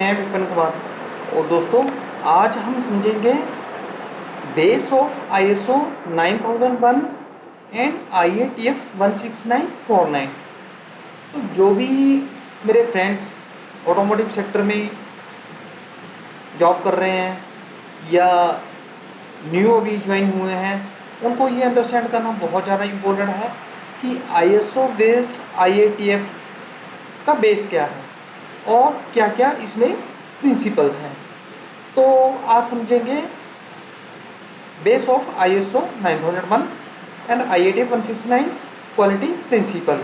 मैं विपिन कुमार। और दोस्तों, आज हम समझेंगे base of ISO 9001 and IATF 16949। तो जो भी मेरे फ्रेंड्स ऑटोमोटिव सेक्टर में जॉब कर रहे हैं या न्यू अभी ज्वाइन हुए हैं, उनको ये अंडरस्टैंड करना बहुत ज़्यादा इम्पोर्टेंट है कि ISO बेस्ड IATF का बेस क्या है और क्या क्या इसमें प्रिंसिपल्स हैं। तो आज समझेंगे base of ISO 9001 and IATF 169 quality principle.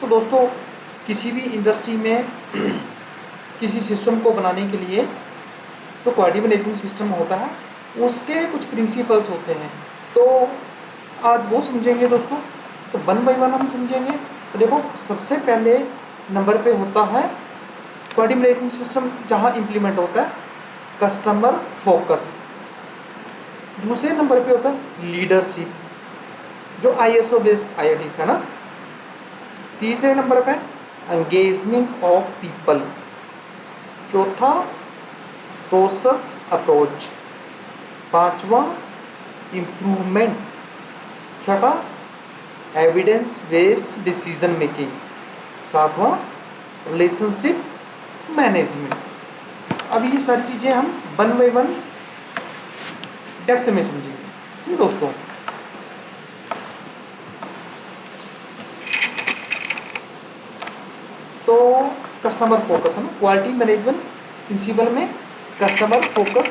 तो दोस्तों, किसी भी इंडस्ट्री में किसी सिस्टम को बनाने के लिए तो क्वालिटी मैनेजमेंट सिस्टम होता है, उसके कुछ प्रिंसिपल्स होते हैं। तो आज वो समझेंगे दोस्तों। तो वन बाय वन हम समझेंगे। तो देखो, सबसे पहले नंबर पे होता है क्वालिटी मैनेजमेंट सिस्टम जहाँ इम्प्लीमेंट होता है कस्टमर फोकस। दूसरे नंबर पे होता है लीडरशिप, जो ISO बेस्ड IATF है ना। तीसरे नंबर पे एंगेजमेंट ऑफ पीपल। चौथा प्रोसेस अप्रोच। पांचवा इम्प्रूवमेंट। छठा एविडेंस बेस्ड डिसीजन मेकिंग। सातवां रिलेशनशिप मैनेजमेंट। अब ये सारी चीज़ें हम वन बाय वन डेप्थ में समझेंगे दोस्तों। तो कस्टमर फोकस है ना, क्वालिटी मैनेजमेंट प्रिंसिपल में कस्टमर फोकस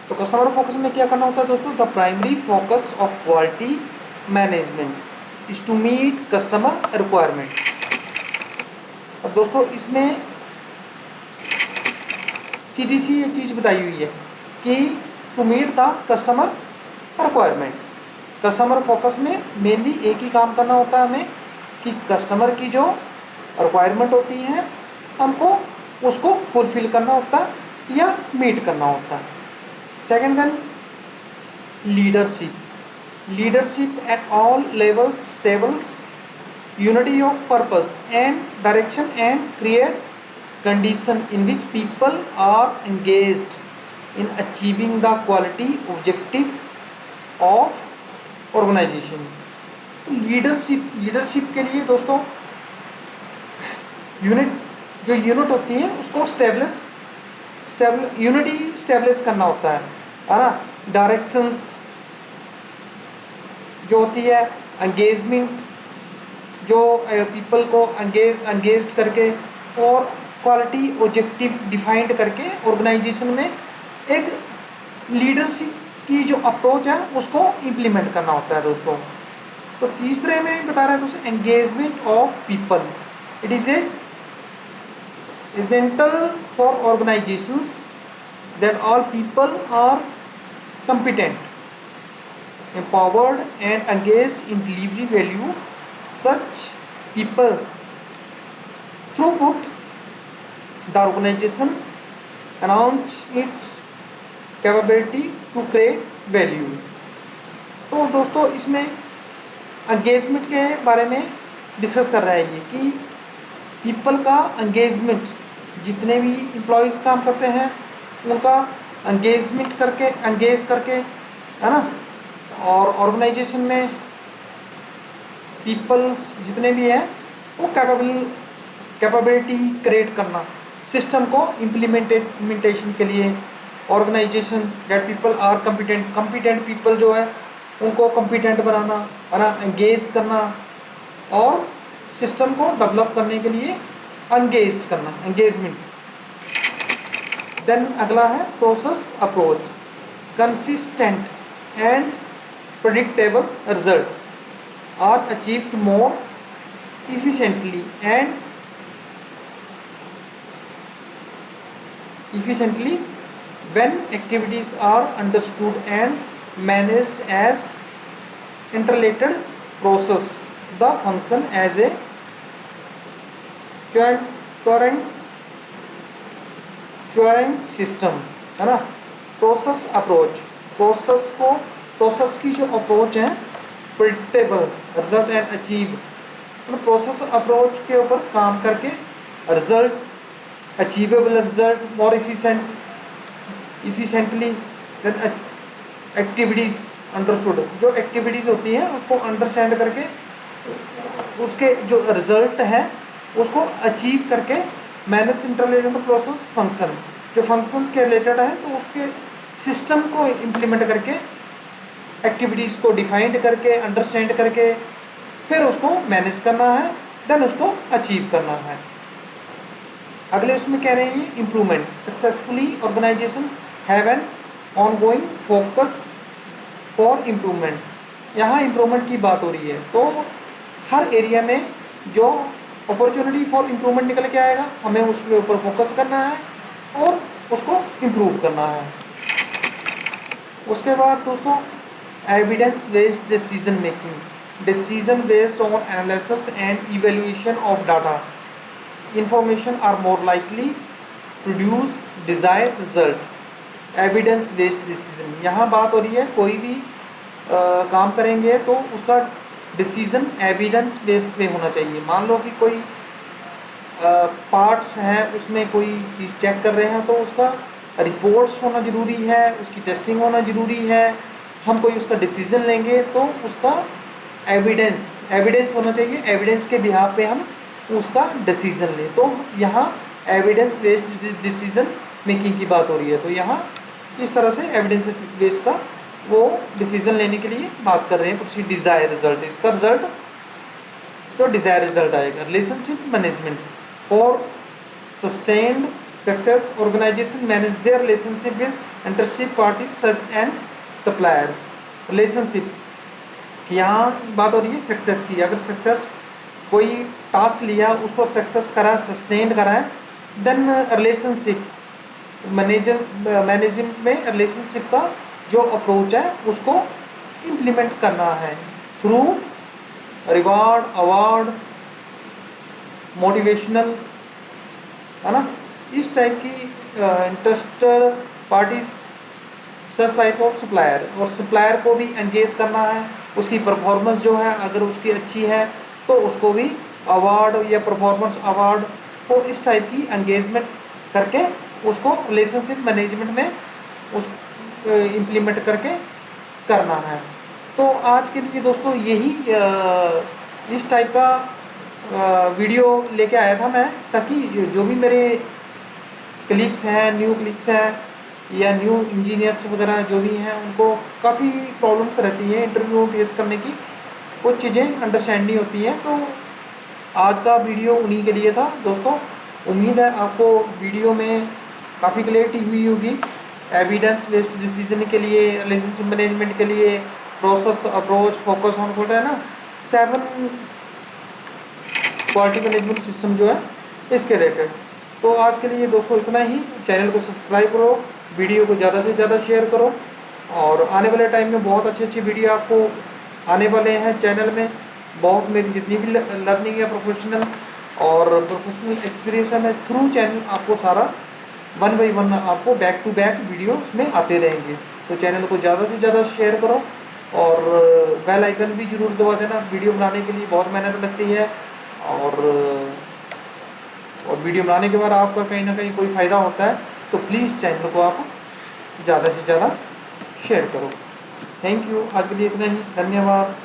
तो कस्टमर फोकस में क्या करना होता है दोस्तों? The primary focus of quality management is to meet customer requirement. अब दोस्तों, इसमें CDC एक चीज़ बताई हुई है कि to meet the customer requirement. Customer focus में मेनली एक ही काम करना होता है हमें कि कस्टमर की जो रिक्वायरमेंट होती है हमको उसको फुलफिल करना होता है या मीट करना होता है। Second one leadership at all levels stables unity of purpose and direction and create condition in which people are engaged in achieving the quality objective of organization। Leadership के लिए दोस्तों यूनिट होती है उसको यूनिटी स्टेब्लिश करना होता है ना। डायरेक्शंस जो होती है, एंगेजमेंट जो पीपल को एंगेज करके और क्वालिटी ऑब्जेक्टिव डिफाइंड करके ऑर्गेनाइजेशन में एक लीडरशिप की जो अप्रोच है उसको इम्प्लीमेंट करना होता है दोस्तों। तो तीसरे में बता रहा है दोस्तों engagement of people. It is essential for organisations that all people are competent, empowered and engaged in delivery value. Such people throughput the organization announce its capability to create value। तो दोस्तों, इसमें एंगेजमेंट के बारे में discuss कर रहा है ये कि पीपल का एंगेजमेंट, जितने भी एम्प्लॉयज़ काम करते हैं उनका एंगेज करके है ना, और ऑर्गेनाइजेशन में पीपल्स जितने भी हैं वो कैपेबिलिटी क्रिएट करना, सिस्टम को इम्प्लीमेंटेशन के लिए organisation that people are competent people जो है उनको कॉम्पिटेंट बनाना है ना, एंगेज करना और सिस्टम को डेवलप करने के लिए एंगेज करना, एंगेजमेंट। देन अगला है process approach. Consistent and predictable result are achieved more efficiently when activities are understood and managed as interrelated process the function as a coherent system है ना। प्रोसेस अप्रोच, प्रोसेस की जो approach है predictable result and achieve, process approach के ऊपर काम करके result, achievable result मोर efficiently, then activities understood, जो एक्टिविटीज़ होती हैं उसको अंडरस्टैंड करके उसके जो रिजल्ट है उसको अचीव करके मैनेज इंटरलेटेड प्रोसेस फंक्शन, जो फंक्शंस के रिलेटेड है तो उसके सिस्टम को इम्प्लीमेंट करके एक्टिविटीज़ को डिफाइंड करके अंडरस्टैंड करके फिर उसको मैनेज करना है, देन उसको अचीव करना है। अगले उसमें कह रहे हैं improvement, successfully organisation have an ongoing focus for improvement. यहाँ इम्प्रूवमेंट की बात हो रही है तो हर एरिया में जो अपॉर्चुनिटी फॉर इम्प्रूवमेंट निकल के आएगा हमें उसके ऊपर फोकस करना है और उसको इम्प्रूव करना है। उसके बाद दोस्तों evidence based decision making, decision based on analysis and evaluation of data information are more likely produce desired result। evidence based decision, यहाँ बात हो रही है कोई भी काम करेंगे तो उसका डिसीजन एविडेंस बेस्ड पे होना चाहिए। मान लो कि कोई पार्ट्स हैं उसमें कोई चीज़ चेक कर रहे हैं तो उसका रिपोर्ट्स होना ज़रूरी है, उसकी टेस्टिंग होना ज़रूरी है। हम कोई उसका डिसीजन लेंगे तो उसका एविडेंस होना चाहिए, एविडेंस के बिहाफ पे हम उसका डिसीजन लें। तो यहाँ एविडेंस बेस्ड डिसीजन मेकिंग की बात हो रही है तो यहाँ इस तरह से एविडेंस बेस्ड का वो डिसीजन लेने के लिए बात कर रहे हैं। कुछ डिज़ायर रिजल्ट, इसका रिजल्ट जो डिज़ायर रिजल्ट आएगा। Relationship management for sustained success, organisation manage their relationship with interested parties such and suppliers. Relationship, यहाँ बात हो रही है सक्सेस की। अगर सक्सेस कोई टास्क लिया उसको सक्सेस करा, सस्टेन करा है, देन रिलेशनशिप मैनेजमेंट में रिलेशनशिप का जो अप्रोच है उसको इम्प्लीमेंट करना है थ्रू रिवार्ड, अवार्ड, मोटिवेशनल, है ना, इस टाइप की interested parties, such type of supplier. और सप्लायर को भी एंगेज करना है, उसकी परफॉर्मेंस जो है अगर उसकी अच्छी है तो उसको भी अवार्ड या परफॉर्मेंस अवार्ड को इस टाइप की एंगेजमेंट करके उसको रिलेशनशिप मैनेजमेंट में उस इम्प्लीमेंट करके करना है। तो आज के लिए दोस्तों यही इस टाइप का वीडियो लेके आया था मैं, ताकि जो भी मेरे कलीग्स हैं, न्यू कलीग्स हैं या न्यू इंजीनियर्स वगैरह जो भी हैं उनको काफ़ी प्रॉब्लम्स रहती हैं इंटरव्यू फेस करने की, कुछ चीज़ें अंडरस्टैंड नहीं होती हैं। तो आज का वीडियो उन्हीं के लिए था दोस्तों। उम्मीद है आपको वीडियो में काफ़ी क्लियरिटी हुई होगी। एविडेंस बेस्ड डिसीजन के लिए, रिलेशनशिप मैनेजमेंट के लिए, process approach, focus on code है ना, 7 क्वालिटी मैनेजमेंट सिस्टम जो है इसके रिलेटेड। तो आज के लिए दोस्तों इतना ही। चैनल को सब्सक्राइब करो, वीडियो को ज़्यादा से ज़्यादा शेयर करो, और आने वाले टाइम में बहुत अच्छी वीडियो आपको आने वाले हैं चैनल में। बहुत मेरी जितनी भी लर्निंग है प्रोफेशनल और प्रोफेशनल एक्सपीरियंस है, मैं थ्रू चैनल आपको सारा 1 बाय 1 आपको बैक टू बैक वीडियो उसमें आते रहेंगे। तो चैनल को ज़्यादा से ज़्यादा शेयर करो और बेल आइकन भी ज़रूर दबा देना। वीडियो बनाने के लिए बहुत मेहनत लगती है और वीडियो बनाने के बाद आपका कहीं ना कहीं कोई फ़ायदा होता है, तो प्लीज़ चैनल को आप ज़्यादा से ज़्यादा शेयर करो। Thank you. आज के लिए इतना ही, धन्यवाद।